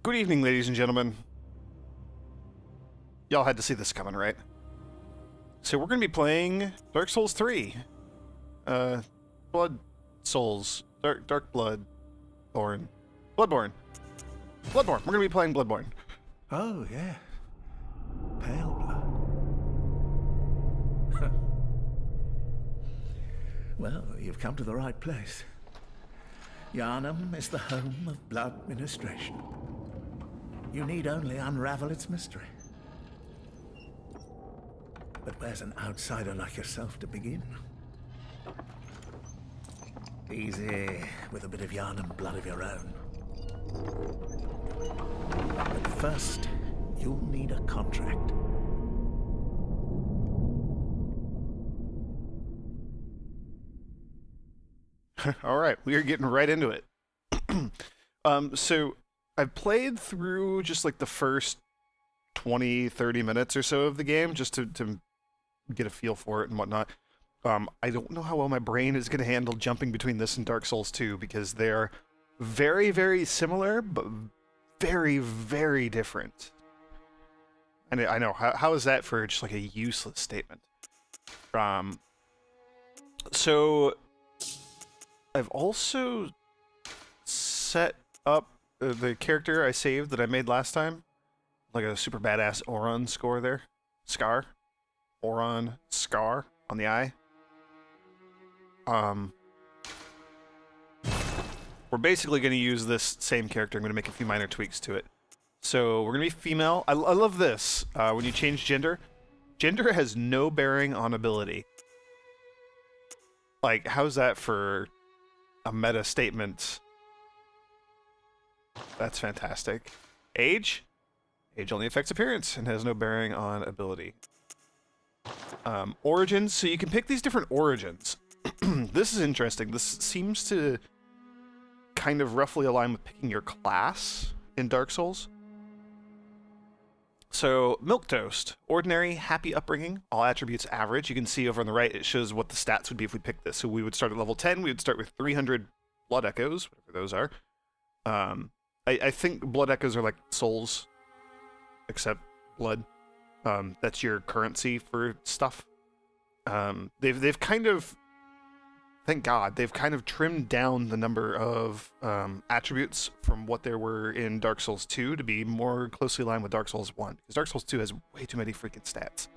Good evening, ladies and gentlemen. Y'all had to see this coming, right? So we're going to be playing Dark Souls 3. Blood Souls. Dark Blood. Bloodborne. Bloodborne. We're going to be playing Bloodborne. Oh, yeah. Pale blood. Well, you've come to the right place. Yharnam is the home of blood ministration. You need only unravel its mystery. But where's an outsider like yourself to begin? Easy, with a bit of Yharnam blood of your own. But first, you'll need a contract. All right, we are getting right into it. So I've played through just like the first 20, 30 minutes or so of the game just to get a feel for it and whatnot. I don't know how well my brain is going to handle jumping between this and Dark Souls 2 because they're very, very similar, but very, very different. And I know, how is that for just like a useless statement? So I've also set up the character I saved that I made last time, like a super badass Auron score there. Scar. Auron Scar on the eye. We're basically going to use this same character. I'm going to make a few minor tweaks to it. So we're going to be female. I love this. When you change gender, gender has no bearing on ability. Like, how's that for a meta statement? That's fantastic. Age? Age only affects appearance and has no bearing on ability. Origins, so you can pick these different origins. This is interesting. This seems to kind of roughly align with picking your class in Dark Souls. So, Milquetoast. Ordinary, happy upbringing, all attributes average. You can see over on the right, it shows what the stats would be if we picked this. So we would start at level 10, we would start with 300 blood echoes, whatever those are. I think blood echoes are like souls, except blood. That's your currency for stuff. They've kind of, thank God, they've kind of trimmed down the number of attributes from what there were in Dark Souls 2 to be more closely aligned with Dark Souls 1. Because Dark Souls 2 has way too many freaking stats.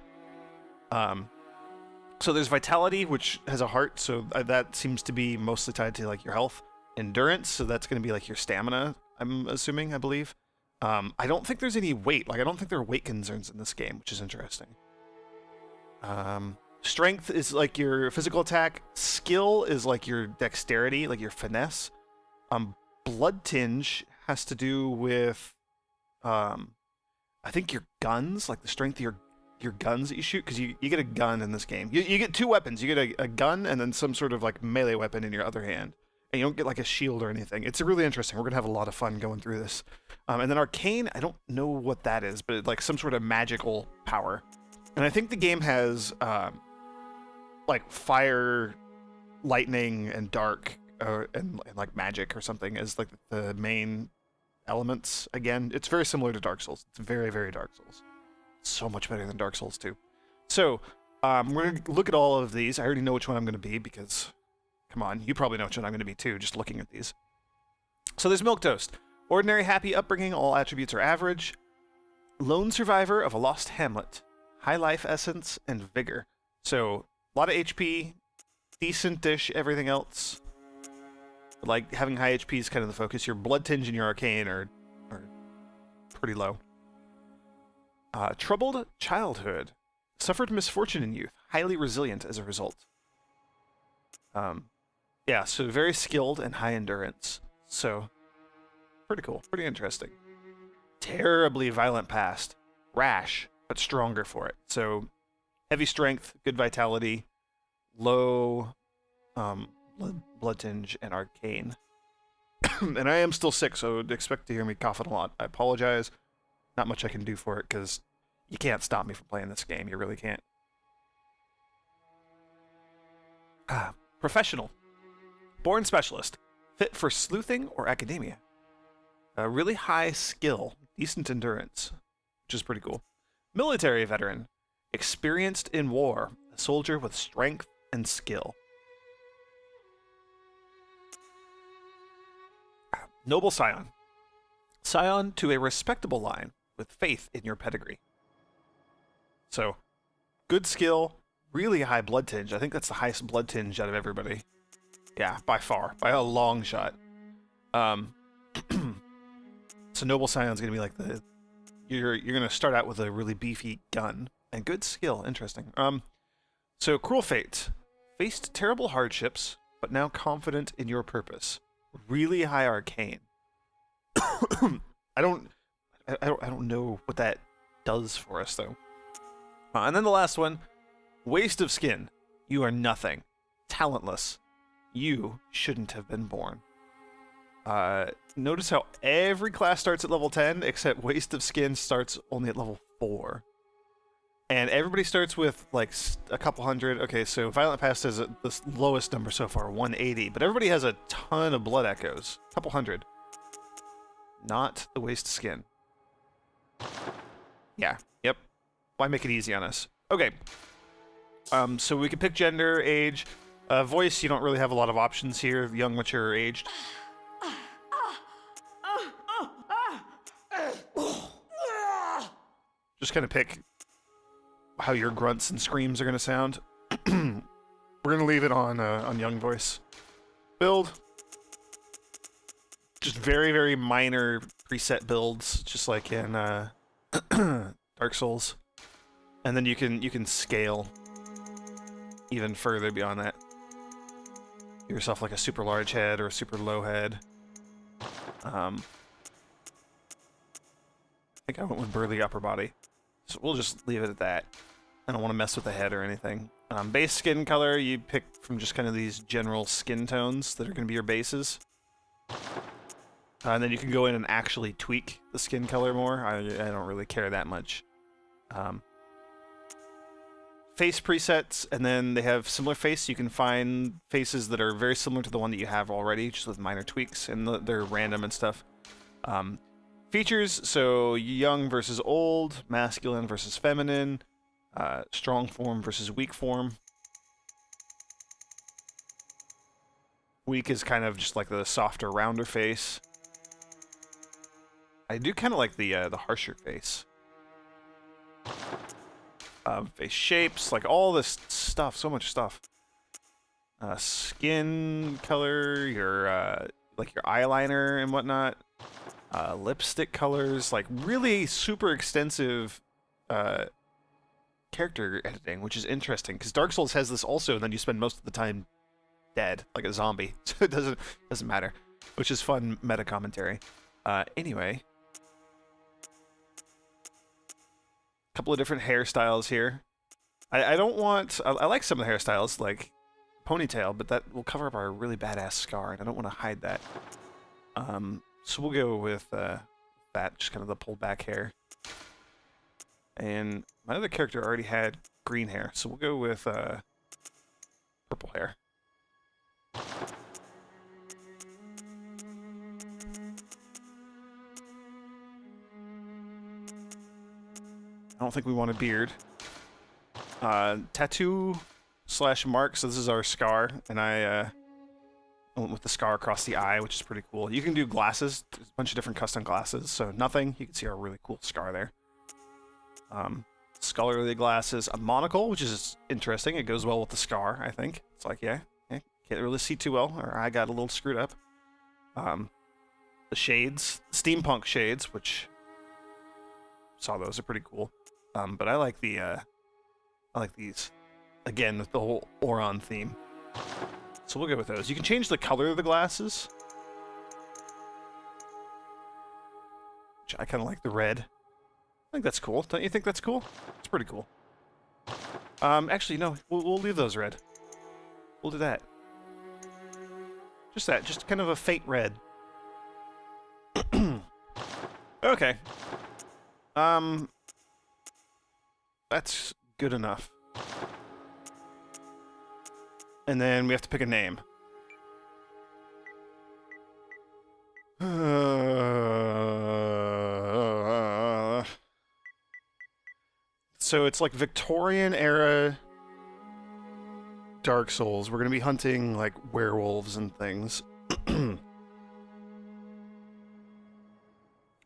So there's Vitality, which has a heart, so that seems to be mostly tied to like your health. Endurance, so that's going to be like your stamina, I'm assuming, I believe. I don't think there's any weight. Like, I don't think there are weight concerns in this game, which is interesting. Strength is like your physical attack. Skill is like your dexterity, like your finesse. Blood tinge has to do with, I think your guns, like the strength of your guns that you shoot, because you get a gun in this game. You get two weapons. You get a gun and then some sort of like melee weapon in your other hand. And you don't get like a shield or anything. It's really interesting. We're going to have a lot of fun going through this. And then Arcane, I don't know what that is, but it's like some sort of magical power. And I think the game has like fire, lightning, and dark, and like magic or something as like the main elements. Again, it's very similar to Dark Souls. It's very, very Dark Souls. So much better than Dark Souls 2. So we're going to look at all of these. I already know which one I'm going to be because, come on, you probably know which one I'm going to be too, just looking at these. So there's Milquetoast. Ordinary, happy upbringing, all attributes are average. Lone survivor of a lost hamlet. High life essence and vigor. So, a lot of HP, decent-ish everything else. But like, having high HP is kind of the focus. Your blood tinge and your arcane are pretty low. Troubled childhood. Suffered misfortune in youth. Highly resilient as a result. Yeah, so very skilled and high endurance. So, pretty cool. Pretty interesting. Terribly violent past. Rash, but stronger for it. So, heavy strength, good vitality, low blood tinge, and arcane. And I am still sick, so expect to hear me coughing a lot. I apologize. Not much I can do for it, because you can't stop me from playing this game. You really can't. Professional. Born specialist. Fit for sleuthing or academia. Really high skill, decent endurance, which is pretty cool. Military veteran, experienced in war, a soldier with strength and skill. Noble scion, scion to a respectable line with faith in your pedigree. So, good skill, really high blood tinge. I think that's the highest blood tinge out of everybody. Yeah, by far, by a long shot. So noble scion's gonna be like you're gonna start out with a really beefy gun and good skill. Interesting. So cruel fate, faced terrible hardships, but now confident in your purpose. Really high arcane. I don't know what that does for us though. And then the last one, waste of skin. You are nothing, talentless. You shouldn't have been born. Notice how every class starts at level 10, except Waste of Skin starts only at level 4. And everybody starts with, like, a couple hundred. Okay, so Violent Past is the lowest number so far, 180. But everybody has a ton of Blood Echoes. A couple hundred. Not the Waste of Skin. Yeah, yep. Why make it easy on us? Okay. So we can pick gender, age. Voice, you don't really have a lot of options here. Young, mature, or aged. Just kind of pick how your grunts and screams are going to sound. We're going to leave it on young voice. Build. Just very, very minor preset builds, just like in Dark Souls. And then you can scale even further beyond that. Give yourself like a super large head or a super low head. I think I went with burly upper body. So we'll just leave it at that. I don't want to mess with the head or anything. Base skin color, you pick from just kind of these general skin tones that are going to be your bases. And then you can go in and actually tweak the skin color more. I don't really care that much. Face presets, and then they have similar face. You can find faces that are very similar to the one that you have already, just with minor tweaks, and they're random and stuff. Features, so young versus old, masculine versus feminine, strong form versus weak form. Weak is kind of just like the softer, rounder face. I do kind of like the harsher face. Face shapes, like all this stuff, so much stuff. Skin color, your like your eyeliner and whatnot. Lipstick colors, like really super extensive character editing, which is interesting because Dark Souls has this also, and then you spend most of the time dead, like a zombie, so it doesn't matter, which is fun meta commentary. Anyway, a couple of different hairstyles here. I don't want. I like some of the hairstyles, like ponytail, but that will cover up our really badass scar, and I don't want to hide that. So we'll go with that, just kind of the pulled back hair. And my other character already had green hair, so we'll go with purple hair. I don't think we want a beard. Tattoo / mark, so this is our scar, and I went with the scar across the eye, which is pretty cool. You can do glasses, there's a bunch of different custom glasses, so nothing. You can see our really cool scar there. Scholarly glasses, a monocle, which is interesting. It goes well with the scar, I think. It's like, yeah, can't really see too well, or I got a little screwed up. The shades, steampunk shades, which saw those are pretty cool. But I like the I like these. Again, with the whole Oron theme. So we'll go with those. You can change the color of the glasses. Which I kind of like the red. I think that's cool. Don't you think that's cool? It's pretty cool. Actually, no. We'll leave those red. We'll do that. Just that. Just kind of a faint red. Okay. That's good enough. And then we have to pick a name. So it's like Victorian era Dark Souls. We're gonna be hunting like werewolves and things. I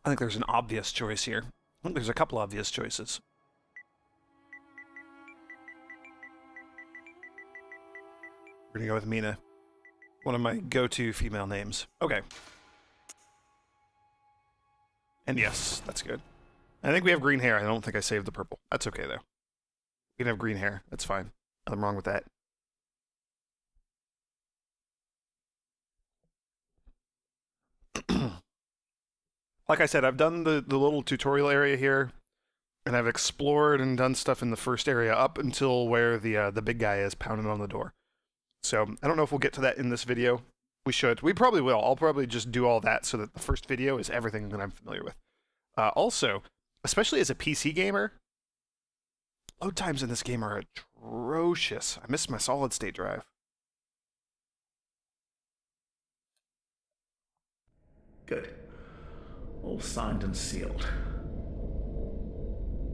think there's an obvious choice here. I think there's a couple obvious choices. We're gonna go with Mina. One of my go-to female names. Okay. And yes, that's good. I think we have green hair. I don't think I saved the purple. That's okay, though. We can have green hair. That's fine. Nothing wrong with that. Like I said, I've done the little tutorial area here, and I've explored and done stuff in the first area up until where the big guy is pounding on the door. So I don't know if we'll get to that in this video. We should. We probably will. I'll probably just do all that so that the first video is everything that I'm familiar with. Also, especially as a PC gamer, load times in this game are atrocious. I miss my solid state drive. Good. All signed and sealed.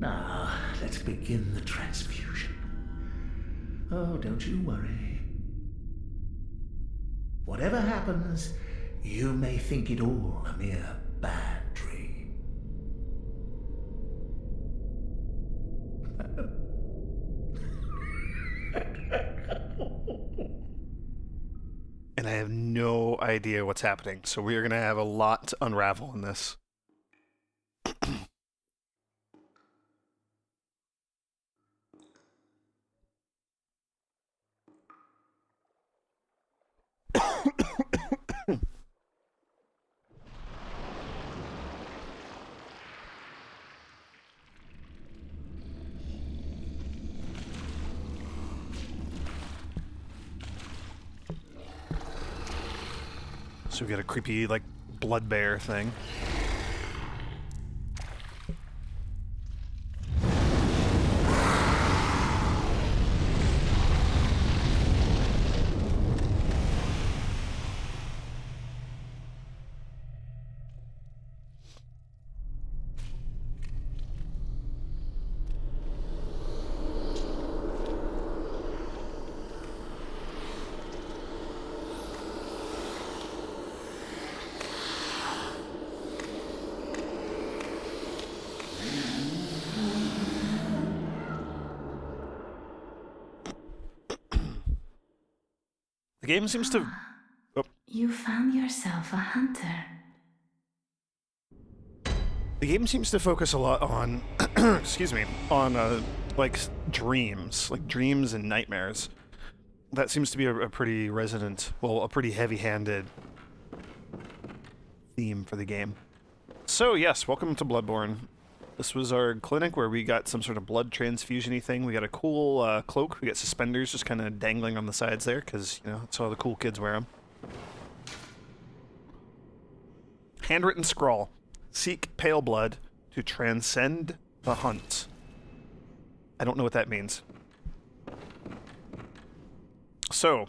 Now, let's begin the transfusion. Oh, don't you worry. Whatever happens, you may think it all a mere bad dream. And I have no idea what's happening, so we are going to have a lot to unravel in this. So we got a creepy, like, blood bear thing. The game seems to... Oh. You found yourself a hunter. The game seems to focus a lot on... excuse me. On, like, dreams. Like, dreams and nightmares. That seems to be a pretty resonant... Well, a pretty heavy-handed theme for the game. So, yes, welcome to Bloodborne. This was our clinic where we got some sort of blood transfusion-y thing. We got a cool cloak. We got suspenders just kind of dangling on the sides there, because, you know, that's how the cool kids wear them. Handwritten scrawl. Seek pale blood to transcend the hunt. I don't know what that means. So,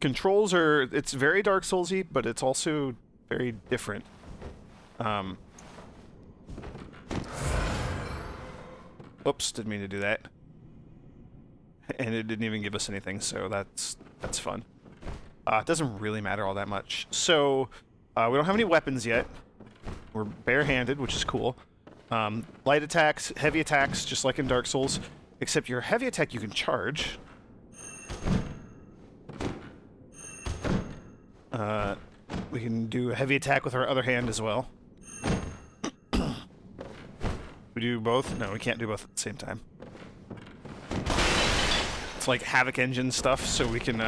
controls are... It's very Dark Souls-y, but it's also very different. Oops, didn't mean to do that. And it didn't even give us anything, so that's fun. It doesn't really matter all that much. So, we don't have any weapons yet. We're barehanded, which is cool. Light attacks, heavy attacks, just like in Dark Souls. Except your heavy attack you can charge. We can do a heavy attack with our other hand as well. We do both? No, we can't do both at the same time. It's like Havoc Engine stuff, so we can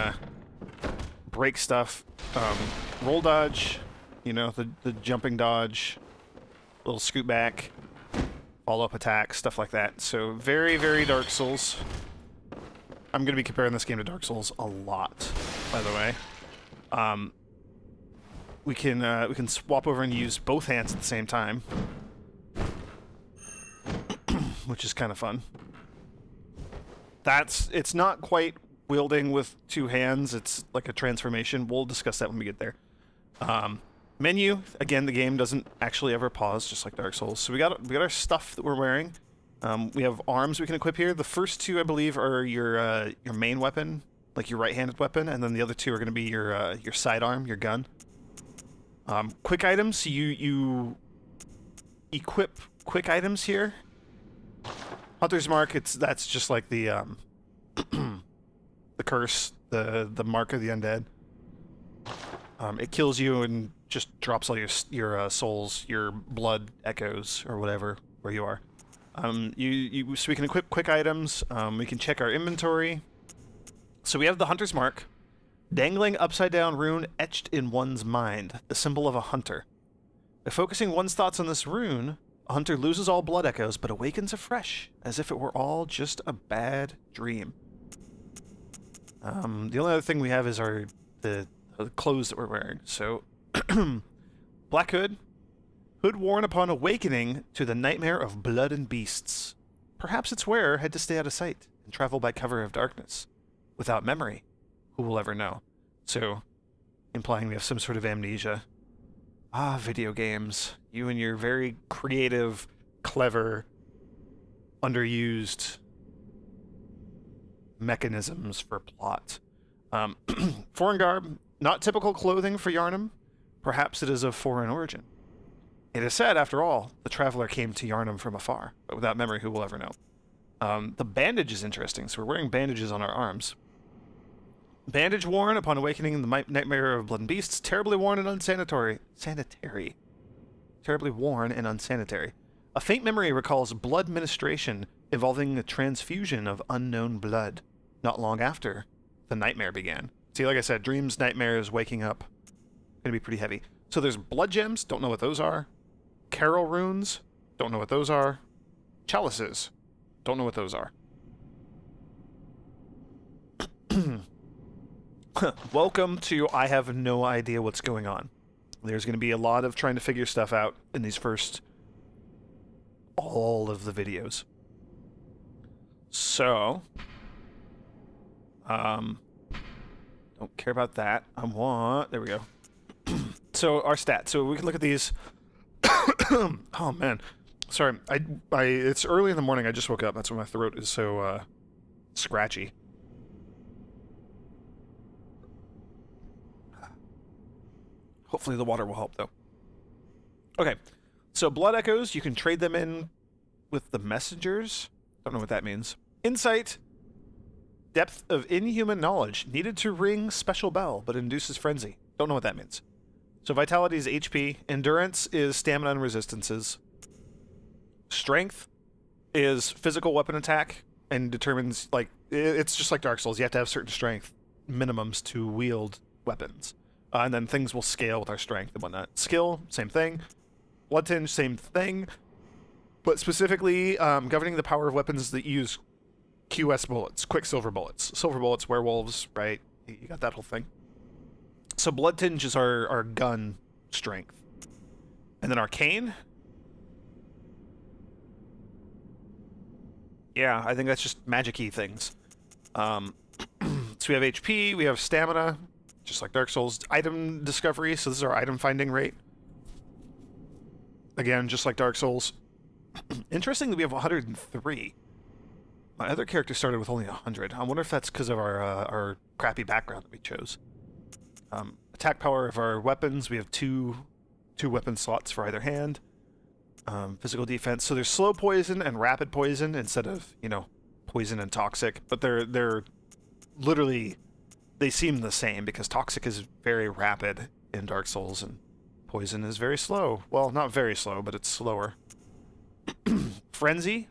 break stuff. Roll dodge, you know, the jumping dodge, little scoot back, follow-up attack, stuff like that. So very, very Dark Souls. I'm going to be comparing this game to Dark Souls a lot, by the way. We can swap over and use both hands at the same time, which is kind of fun. It's not quite wielding with two hands, it's like a transformation. We'll discuss that when we get there. Menu, again, the game doesn't actually ever pause, just like Dark Souls. So we got our stuff that we're wearing. We have arms we can equip here. The first two, I believe, are your main weapon, like your right-handed weapon, and then the other two are going to be your sidearm, your gun. Quick items, you equip quick items here. Hunter's Mark, that's just like the the curse, the mark of the undead. It kills you and just drops all your souls, your blood echoes or whatever where you are. So we can equip quick items. We can check our inventory. So we have the Hunter's Mark, dangling upside down rune etched in one's mind, the symbol of a hunter. By focusing one's thoughts on this rune, a hunter loses all blood echoes but awakens afresh, as if it were all just a bad dream. The only other thing we have is the clothes that we're wearing. So, black hood. Hood worn upon awakening to the nightmare of blood and beasts. Perhaps its wearer had to stay out of sight and travel by cover of darkness. Without memory, who will ever know? So, implying we have some sort of amnesia. Ah, video games. You and your very creative, clever, underused mechanisms for plot. Foreign garb, not typical clothing for Yharnam. Perhaps it is of foreign origin. It is said, after all, the traveler came to Yharnam from afar, but without memory, who will ever know? The bandage is interesting, so we're wearing bandages on our arms. Bandage worn upon awakening in the nightmare of blood and beasts, terribly worn and unsanitary. Terribly worn and unsanitary. A faint memory recalls blood ministration involving a transfusion of unknown blood, not long after the nightmare began. See, like I said, dreams, nightmares, waking up, gonna be pretty heavy. So there's blood gems, don't know what those are. Carol runes, don't know what those are. Chalices, don't know what those are. Welcome to I have no idea what's going on. There's going to be a lot of trying to figure stuff out in these first all of the videos. So, don't care about that. There we go. So our stats. So we can look at these. Oh man, sorry. It's early in the morning. I just woke up. That's why my throat is so scratchy. Hopefully the water will help, though. Okay, so blood echoes, you can trade them in with the messengers. Don't know what that means. Insight, depth of inhuman knowledge, needed to ring special bell, but induces frenzy. Don't know what that means. So vitality is HP, endurance is stamina and resistances. Strength is physical weapon attack and determines, like, it's just like Dark Souls. You have to have certain strength minimums to wield weapons. And then things will scale with our strength and whatnot. Skill, same thing. Blood tinge, same thing. But specifically, governing the power of weapons that use QS bullets, quicksilver bullets. Silver bullets, werewolves, right? You got that whole thing. So blood tinge is our gun strength. And then arcane. Yeah, I think that's just magic-y things. So we have HP, we have stamina, just like Dark Souls. Item discovery, so this is our item finding rate. Again, just like Dark Souls. Interesting that we have 103. My other character started with only 100. I wonder if that's because of our crappy background that we chose. Attack power of our weapons, we have two weapon slots for either hand. Physical defense, so there's slow poison and rapid poison instead of, poison and toxic, but they're literally, they seem the same because toxic is very rapid in Dark Souls and poison is very slow. Well, not very slow, but it's slower. Frenzy.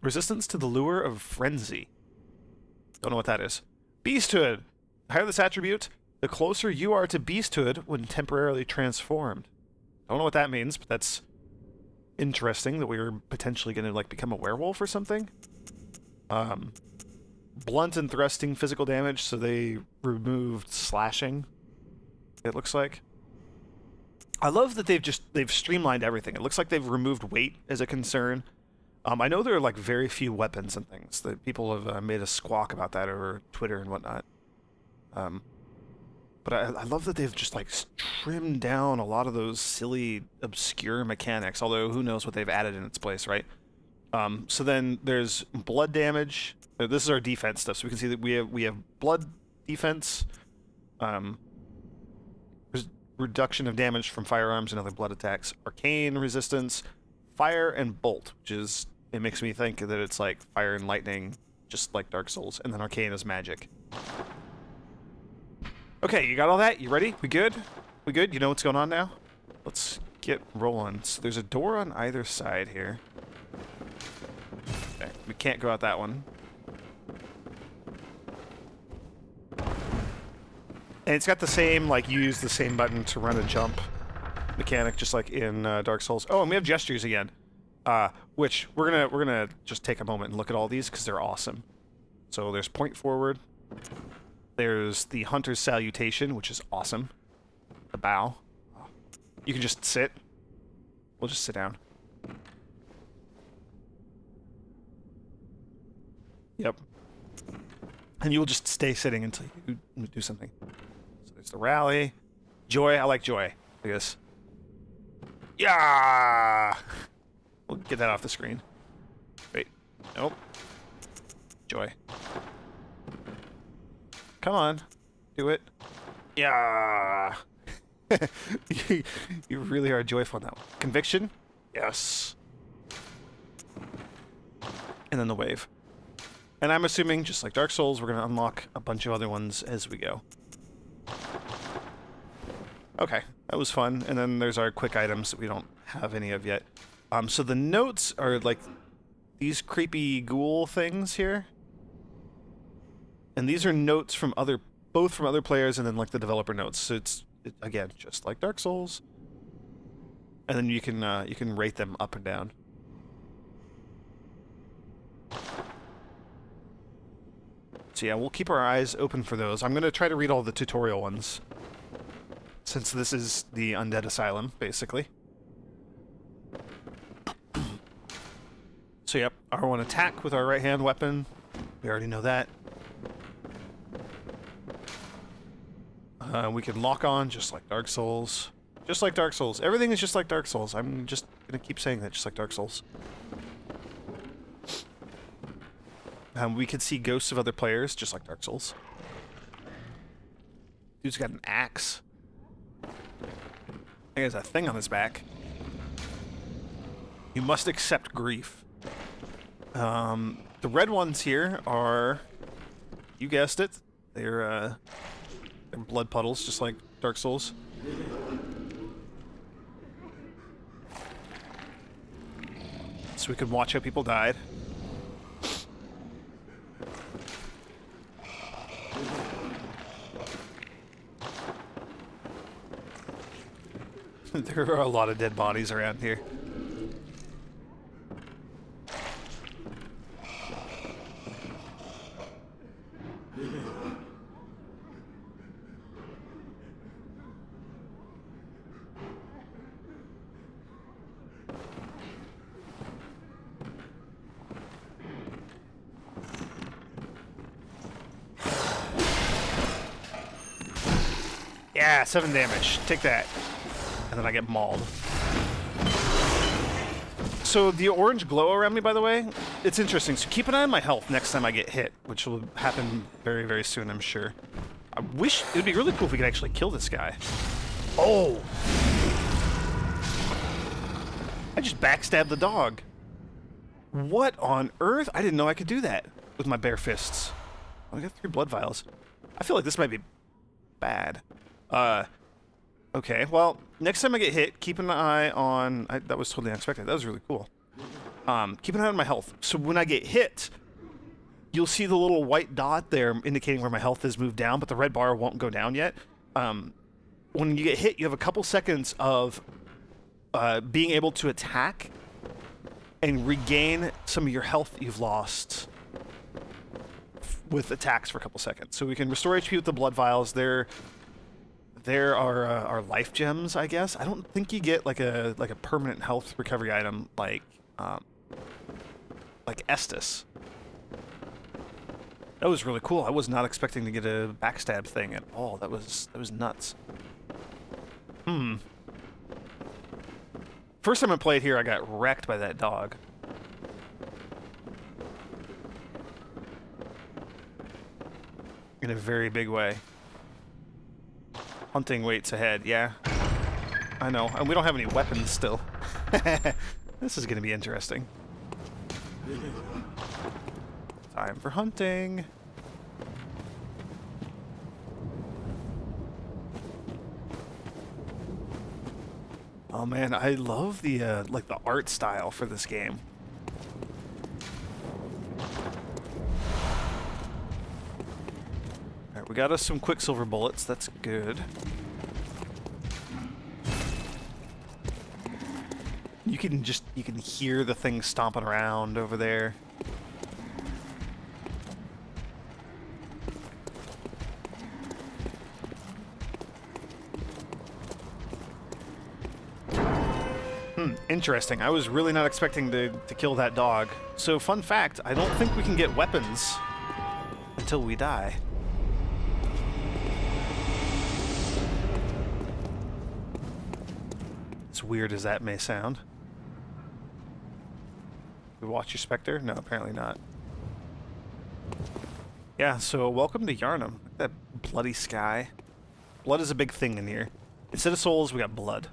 Resistance to the lure of frenzy. Don't know what that is. Beasthood. Higher this attribute, the closer you are to beasthood when temporarily transformed. Don't know what that means, but that's interesting that we were potentially going to become a werewolf or something. Blunt and thrusting physical damage, so they removed slashing, it looks like. I love that they've streamlined everything. It looks like they've removed weight as a concern. I know there are very few weapons and things that people have made a squawk about that over Twitter and whatnot. But I love that they've just like trimmed down a lot of those silly, obscure mechanics. Although who knows what they've added in its place, right? So then there's blood damage. This is our defense stuff. So we can see that we have blood defense, reduction of damage from firearms and other blood attacks, arcane resistance, fire and bolt, which is, it makes me think that it's like fire and lightning, just like Dark Souls, and then arcane is magic. Okay, you got all that? You ready? We good? We good? You know what's going on now? Let's get rolling. So there's a door on either side here. Okay, we can't go out that one. And it's got the same, like, you use the same button to run and jump mechanic, just like in Dark Souls. Oh, and we have gestures again, which we're gonna just take a moment and look at all these because they're awesome. So there's point forward. There's the Hunter's Salutation, which is awesome. The bow. You can just sit. We'll just sit down. Yep. And you'll just stay sitting until you do something. So there's the rally. Joy. I like joy, I guess. Yeah! We'll get that off the screen. Wait. Nope. Joy. Come on. Do it. Yeah! you really are joyful now. Conviction? Yes. And then the wave. And I'm assuming, just like Dark Souls, we're going to unlock a bunch of other ones as we go. Okay, that was fun. And then there's our quick items that we don't have any of yet. So the notes are like these creepy ghoul things here. And these are notes from both from other players and then like the developer notes. So it's again, just like Dark Souls. And then you can rate them up and down. So yeah, we'll keep our eyes open for those. I'm going to try to read all the tutorial ones, since this is the Undead Asylum, basically. So yep, R1 attack with our right-hand weapon. We already know that. We can lock on, just like Dark Souls. Just like Dark Souls. Everything is just like Dark Souls. I'm just going to keep saying that, just like Dark Souls. We could see ghosts of other players, just like Dark Souls. Dude's got an axe. I think there's a thing on his back. You must accept grief. The red ones here are, you guessed it, they're blood puddles, just like Dark Souls. So we could watch how people died. There are a lot of dead bodies around here. Yeah, 7 damage. Take that. And then I get mauled. So the orange glow around me, by the way, it's interesting. So keep an eye on my health next time I get hit, which will happen very, very soon, I'm sure. I wish it would be really cool if we could actually kill this guy. Oh! I just backstabbed the dog. What on earth? I didn't know I could do that with my bare fists. I got 3 blood vials. I feel like this might be bad. Okay, well, next time I get hit, keep an eye on... that was totally unexpected. That was really cool. Keep an eye on my health. So when I get hit, you'll see the little white dot there indicating where my health has moved down, but the red bar won't go down yet. When you get hit, you have a couple seconds of being able to attack and regain some of your health that you've lost with attacks for a couple seconds. So we can restore HP with the blood vials. There are our life gems, I guess. I don't think you get like a permanent health recovery item like Estus. That was really cool. I was not expecting to get a backstab thing at all. That was nuts. First time I played here, I got wrecked by that dog. In a very big way. Hunting waits ahead, yeah. I know, and we don't have any weapons still. This is gonna be interesting. Time for hunting. Oh man, I love the like the art style for this game. All right, we got us some Quicksilver bullets. That's good. You can hear the thing stomping around over there. Interesting. I was really not expecting to kill that dog. So, fun fact, I don't think we can get weapons until we die. As weird as that may sound. We watch your Spectre? No, apparently not. Yeah, so welcome to Yarnum. Look at that bloody sky. Blood is a big thing in here. Instead of souls, we got blood.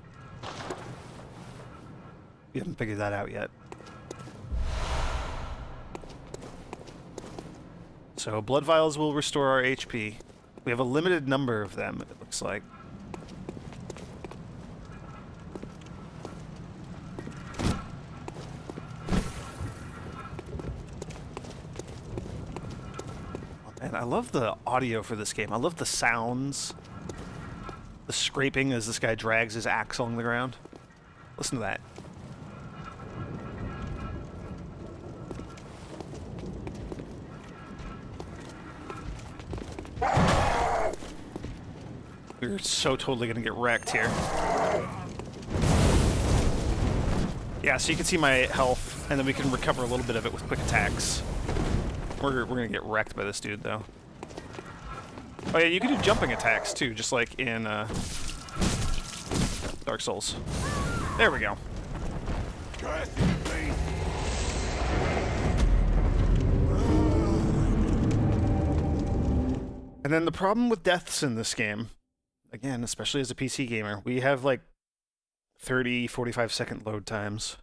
We haven't figured that out yet. So, blood vials will restore our HP. We have a limited number of them, it looks like. Oh, man, I love the audio for this game. I love the sounds. The scraping as this guy drags his axe along the ground. Listen to that. We're so totally gonna get wrecked here. Yeah, so you can see my health, and then we can recover a little bit of it with quick attacks. We're gonna get wrecked by this dude, though. Oh yeah, you can do jumping attacks, too, just like in Dark Souls. There we go. And then the problem with deaths in this game, again, especially as a PC gamer, we have like 30, 45-second load times.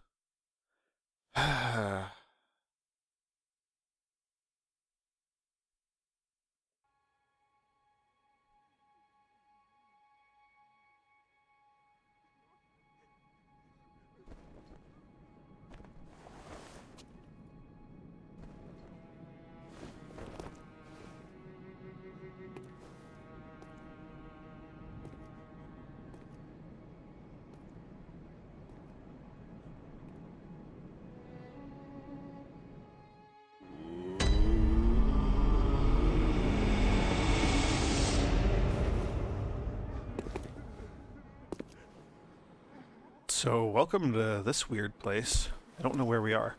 So, welcome to this weird place. I don't know where we are.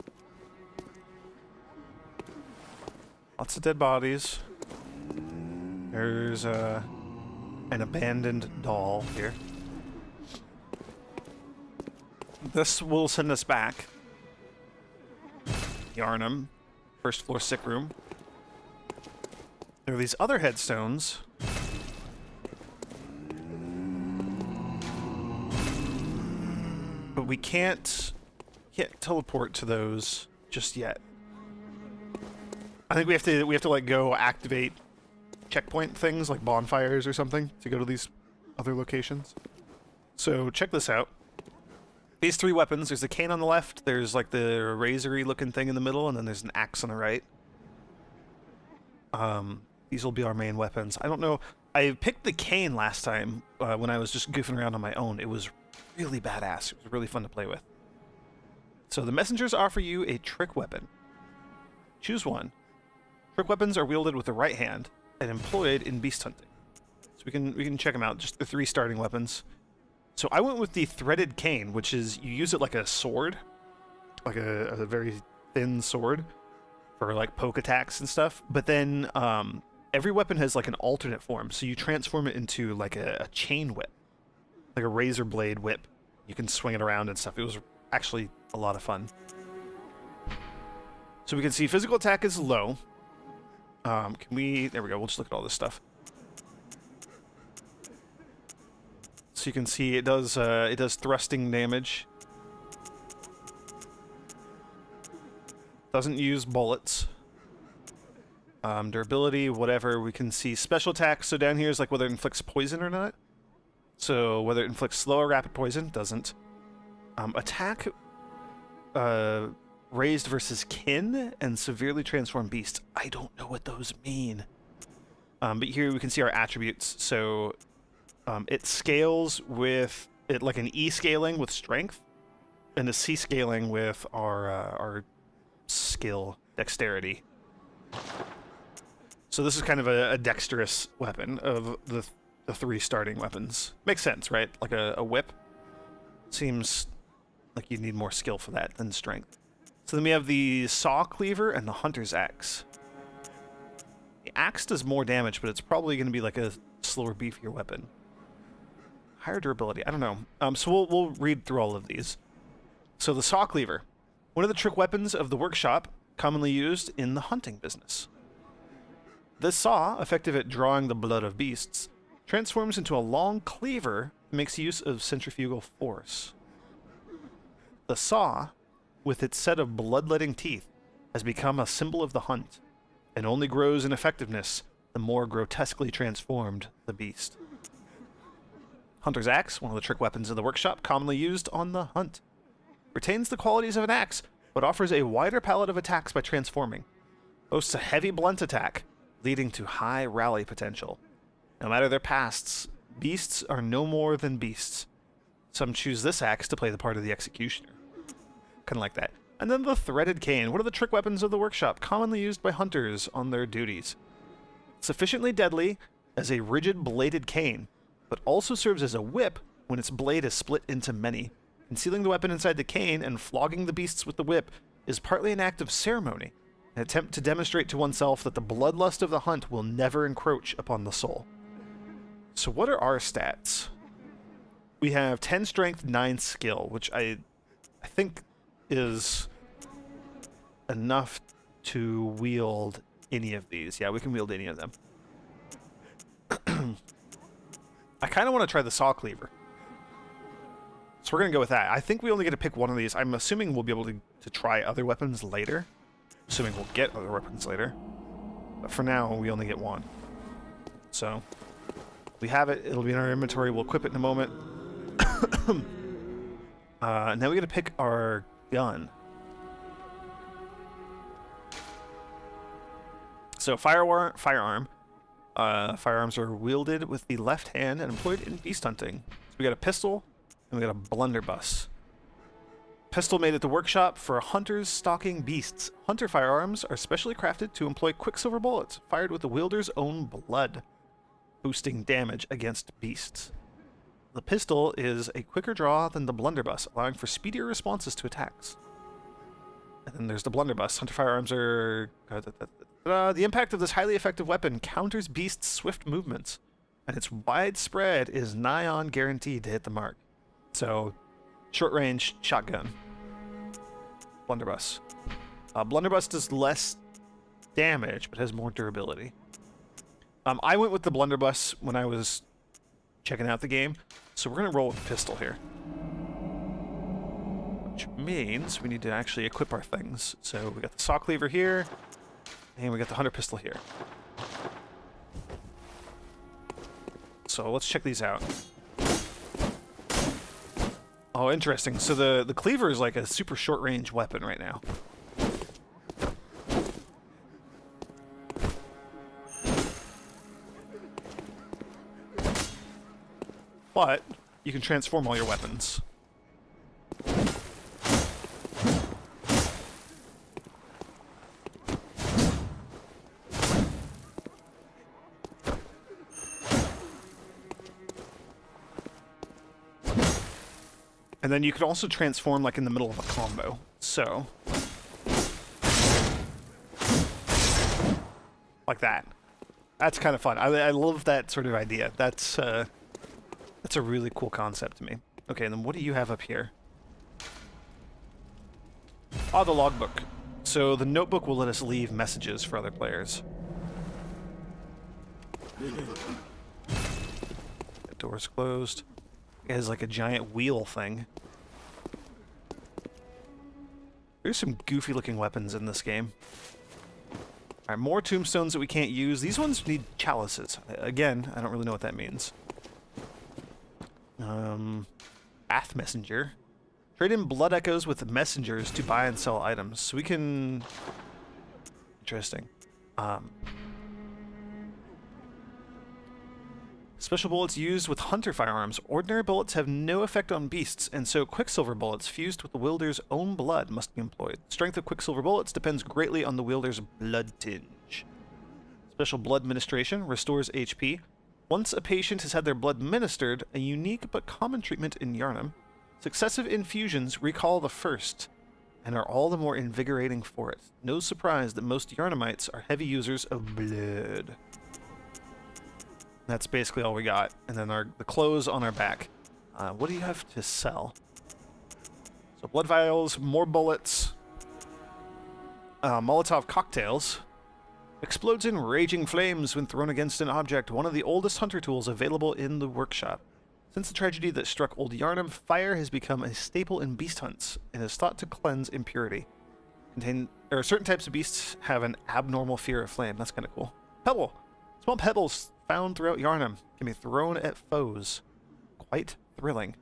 Lots of dead bodies. There's an abandoned doll here. This will send us back. Yarnum, first floor sick room. There are these other headstones. But we can't teleport to those just yet. I think we have to like go activate checkpoint things like bonfires or something to go to these other locations. So check this out. These three weapons, there's a cane on the left, there's like the razor-y looking thing in the middle, and then there's an axe on the right. These will be our main weapons. I don't know, I picked the cane last time when I was just goofing around on my own. It was really badass. It was really fun to play with. So the messengers offer you a trick weapon. Choose one. Trick weapons are wielded with the right hand and employed in beast hunting. So we can check them out. Just the three starting weapons. So I went with the threaded cane, which is you use it like a sword, like a very thin sword for like poke attacks and stuff. But then every weapon has like an alternate form, so you transform it into like a chain whip, like a razor blade whip. You can swing it around and stuff. It was actually a lot of fun. So we can see physical attack is low. Can we... There we go. We'll just look at all this stuff. So you can see it does thrusting damage. Doesn't use bullets. Durability, whatever. We can see special attack. So down here is like whether it inflicts poison or not. So whether it inflicts slow or rapid poison, doesn't. Attack raised versus kin and severely transformed beasts. I don't know what those mean. But here we can see our attributes. So it scales with it like an E scaling with strength, and a C scaling with our skill, dexterity. So this is kind of a dexterous weapon of the three starting weapons. Makes sense, right? Like a whip. Seems like you need more skill for that than strength. So then we have the saw cleaver and the hunter's axe. The axe does more damage, but it's probably going to be like a slower, beefier weapon. Higher durability. I don't know. So we'll read through all of these. So the saw cleaver, one of the trick weapons of the workshop, commonly used in the hunting business. This saw, effective at drawing the blood of beasts, transforms into a long cleaver that makes use of centrifugal force. The saw, with its set of bloodletting teeth, has become a symbol of the hunt, and only grows in effectiveness the more grotesquely transformed the beast. Hunter's axe, one of the trick weapons of the workshop, commonly used on the hunt. Retains the qualities of an axe, but offers a wider palette of attacks by transforming. Boasts a heavy blunt attack, leading to high rally potential. No matter their pasts, beasts are no more than beasts. Some choose this axe to play the part of the executioner. Kind of like that. And then the threaded cane, one of the trick weapons of the workshop, commonly used by hunters on their duties. Sufficiently deadly as a rigid bladed cane, but also serves as a whip when its blade is split into many. Concealing the weapon inside the cane and flogging the beasts with the whip is partly an act of ceremony, an attempt to demonstrate to oneself that the bloodlust of the hunt will never encroach upon the soul. So what are our stats? We have 10 strength, 9 skill, which I think is enough to wield any of these. Yeah, we can wield any of them. I kind of want to try the saw cleaver. So we're going to go with that. I think we only get to pick one of these. I'm assuming we'll be able to try other weapons later. Assuming we'll get other weapons later. But for now, we only get one. So, we have it. It'll be in our inventory. We'll equip it in a moment. Now we got to pick our gun. So firearm. Firearms are wielded with the left hand and employed in beast hunting. So we got a pistol and we got a blunderbuss. Pistol made at the workshop for hunters stalking beasts. Hunter firearms are specially crafted to employ quicksilver bullets fired with the wielder's own blood, boosting damage against beasts. The pistol is a quicker draw than the blunderbuss, allowing for speedier responses to attacks. And then there's the blunderbuss. Hunter firearms are... the impact of this highly effective weapon counters beasts' swift movements, and its wide spread is nigh on guaranteed to hit the mark. So, short-range shotgun. Blunderbuss. Blunderbuss does less damage, but has more durability. I went with the blunderbuss when I was checking out the game, so we're going to roll with the pistol here. Which means we need to actually equip our things. So we got the saw cleaver here, and we got the hunter pistol here. So let's check these out. Oh, interesting. So the cleaver is like a super short-range weapon right now. But you can transform all your weapons. And then you could also transform like in the middle of a combo. So like that. That's kind of fun. I love that sort of idea. That's a really cool concept to me. Okay, and then what do you have up here? Oh, the logbook. So the notebook will let us leave messages for other players. The door's closed. It has like a giant wheel thing. There's some goofy looking weapons in this game. Alright, more tombstones that we can't use. These ones need chalices. Again, I don't really know what that means. Bath messenger. Trade in blood echoes with messengers to buy and sell items. So we can... Interesting. Special bullets used with hunter firearms. Ordinary bullets have no effect on beasts, and so quicksilver bullets fused with the wielder's own blood must be employed. The strength of quicksilver bullets depends greatly on the wielder's blood tinge. Special blood ministration restores HP. Once a patient has had their blood ministered, a unique but common treatment in Yharnam, successive infusions recall the first, and are all the more invigorating for it. No surprise that most Yharnamites are heavy users of blood. That's basically all we got. And then the clothes on our back. What do you have to sell? So blood vials, more bullets, Molotov cocktails. Explodes in raging flames when thrown against an object, one of the oldest hunter tools available in the workshop. Since the tragedy that struck Old Yharnam, fire has become a staple in beast hunts and is thought to cleanse impurity. Certain types of beasts have an abnormal fear of flame. That's kind of cool. Pebble. Small pebbles found throughout Yharnam can be thrown at foes. Quite thrilling.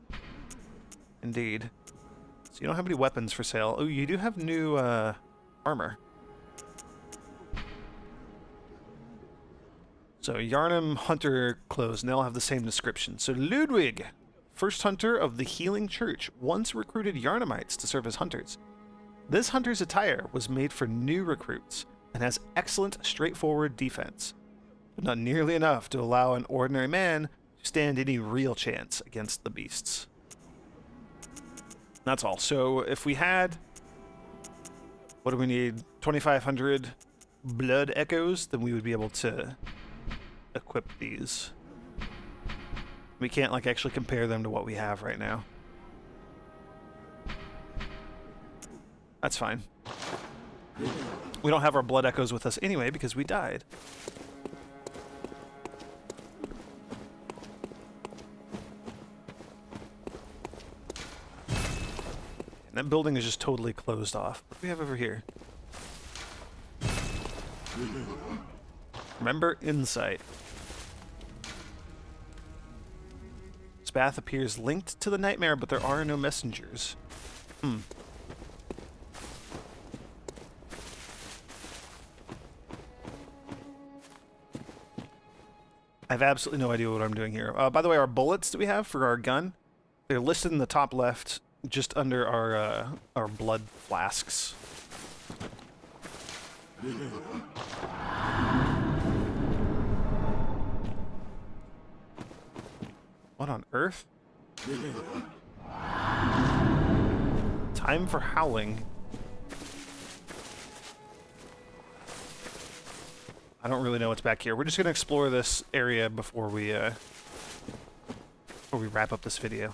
Indeed. So you don't have any weapons for sale. Oh, you do have new armor. So Yharnam hunter clothes, and they all have the same description. So Ludwig, first hunter of the Healing Church, once recruited Yharnamites to serve as hunters. This hunter's attire was made for new recruits and has excellent straightforward defense, but not nearly enough to allow an ordinary man to stand any real chance against the beasts. That's all. So if we had, what do we need? 2,500 blood echoes, then we would be able to equip these. We can't like actually compare them to what we have right now. That's fine. We don't have our blood echoes with us anyway because we died. And that building is just totally closed off. What do we have over here? Remember insight. This bath appears linked to the nightmare, but there are no messengers. I have absolutely no idea what I'm doing here. By the way, our bullets that we have for our gun, they're listed in the top left, just under our blood flasks. What on earth? Time for howling. I don't really know what's back here. We're just gonna explore this area before we wrap up this video.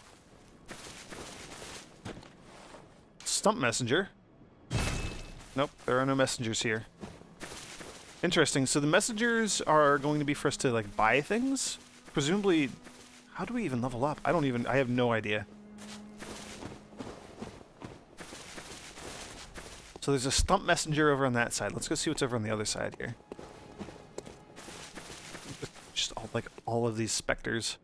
Stump messenger. Nope, there are no messengers here. Interesting. So the messengers are going to be for us to like buy things, presumably. How do we even level up? I have no idea. So there's a stump messenger over on that side. Let's go see what's over on the other side here. Just all of these specters.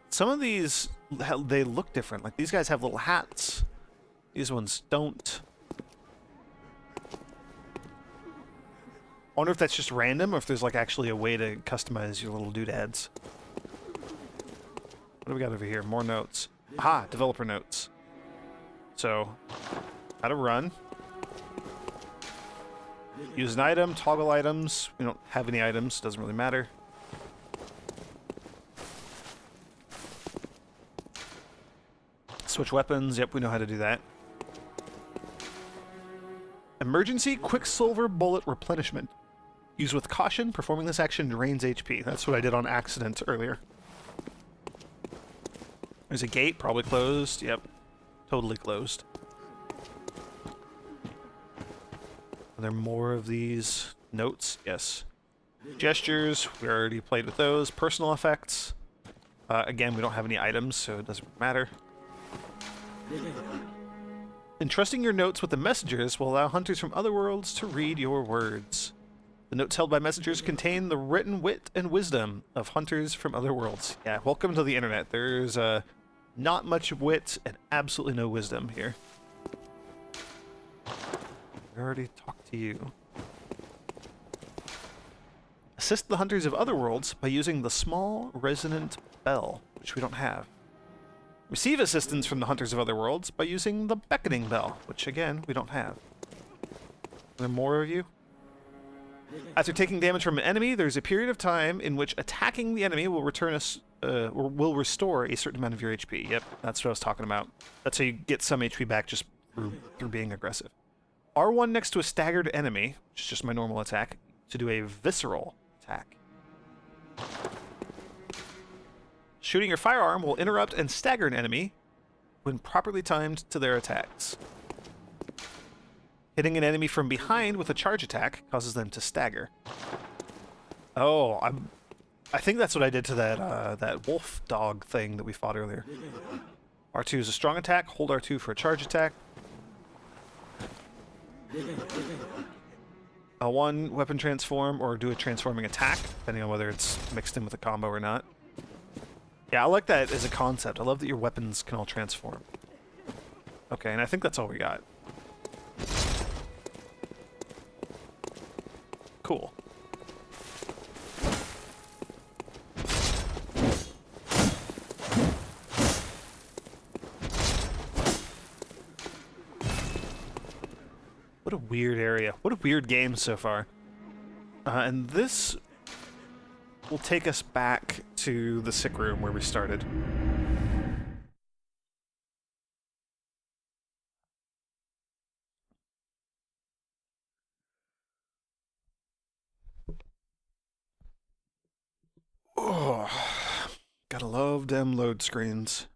Some of these, they look different. Like these guys have little hats. These ones don't. I wonder if that's just random or if there's like actually a way to customize your little doodads. What do we got over here? More notes. Aha, developer notes. So, how to run. Use an item, toggle items. We don't have any items, doesn't really matter. Switch weapons, yep, we know how to do that. Emergency Quicksilver Bullet Replenishment. Use with caution. Performing this action drains HP. That's what I did on accident earlier. There's a gate, probably closed. Yep. Totally closed. Are there more of these notes? Yes. Gestures, we already played with those. Personal effects. Again, we don't have any items, so it doesn't matter. Entrusting your notes with the messengers will allow hunters from other worlds to read your words. The notes held by messengers contain the written wit and wisdom of hunters from other worlds. Yeah, welcome to the internet. There's not much wit and absolutely no wisdom here. I already talked to you. Assist the hunters of other worlds by using the small resonant bell, which we don't have. Receive assistance from the hunters of other worlds by using the beckoning bell, which again, we don't have. Are there more of you? After taking damage from an enemy, there's a period of time in which attacking the enemy will return us, or will restore a certain amount of your HP. Yep, that's what I was talking about. That's how you get some HP back just through being aggressive. R1 next to a staggered enemy, which is just my normal attack, to do a visceral attack. Shooting your firearm will interrupt and stagger an enemy when properly timed to their attacks. Hitting an enemy from behind with a charge attack causes them to stagger. Oh, I think that's what I did to that wolf dog thing that we fought earlier. R2 is a strong attack. Hold R2 for a charge attack. L1, weapon transform, or do a transforming attack, depending on whether it's mixed in with a combo or not. Yeah, I like that as a concept. I love that your weapons can all transform. Okay, and I think that's all we got. Cool. What a weird area. What a weird game so far. And this will take us back to the sick room where we started. Oh, gotta love them load screens.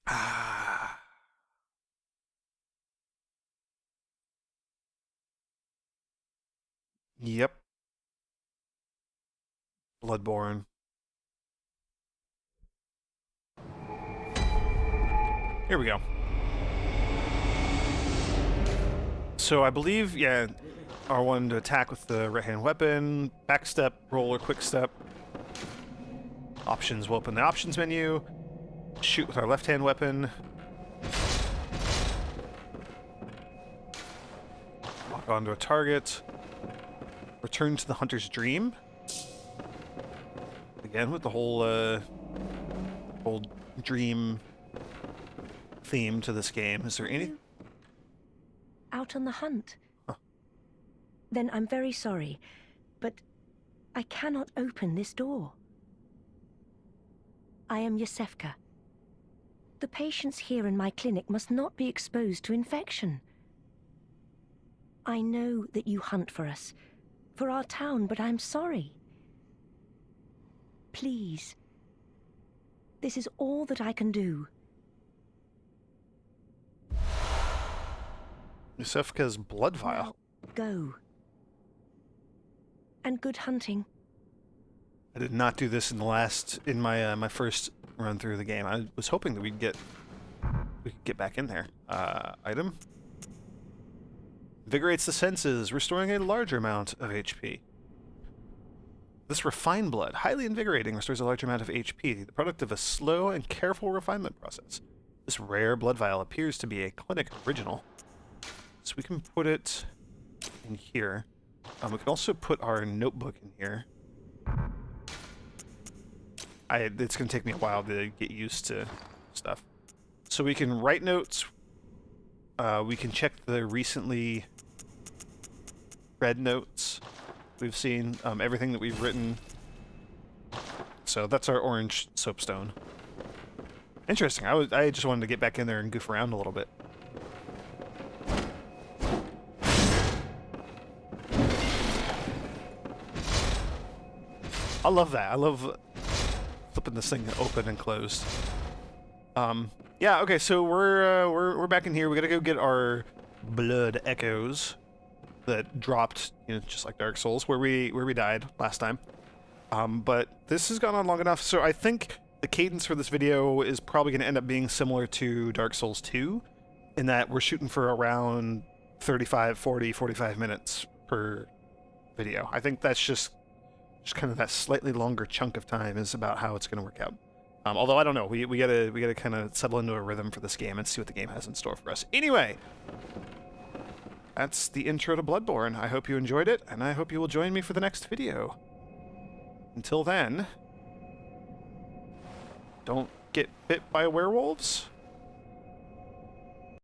Ah. Yep. Bloodborne. Here we go. So I believe, yeah, R1 to attack with the right-hand weapon, backstep, roll, or quick step. Options will open the options menu. Shoot with our left-hand weapon. Lock onto a target. Return to the hunter's dream. Again with the whole dream theme to this game. Is there any? Out on the hunt? Huh. Then I'm very sorry, but I cannot open this door. I am Yosefka. The patients here in my clinic must not be exposed to infection. I know that you hunt for us, for our town, but I'm sorry. Please. This is all that I can do. Yosefka's blood vial. Now, go. And good hunting. I did not do this in my my first run through the game. I was hoping that we could get back in there. Item. Invigorates the senses, restoring a larger amount of HP. This refined blood, highly invigorating, restores a large amount of HP, the product of a slow and careful refinement process. This rare blood vial appears to be a clinic original. So we can put it in here. We can also put our notebook in here. It's going to take me a while to get used to stuff. So we can write notes. We can check the recently read notes we've seen, everything that we've written. So that's our orange soapstone. Interesting. I just wanted to get back in there and goof around a little bit. I love that. I love flipping this thing open and closed. Yeah. Okay. So we're back in here. We gotta go get our blood echoes that dropped, you know, just like Dark Souls, where we died last time. But this has gone on long enough, so I think the cadence for this video is probably going to end up being similar to Dark Souls 2, in that we're shooting for around 35, 40, 45 minutes per video. I think that's just kind of that slightly longer chunk of time is about how it's going to work out. Although I don't know, we gotta kind of settle into a rhythm for this game and see what the game has in store for us. Anyway, that's the intro to Bloodborne. I hope you enjoyed it, and I hope you will join me for the next video. Until then, don't get bit by werewolves.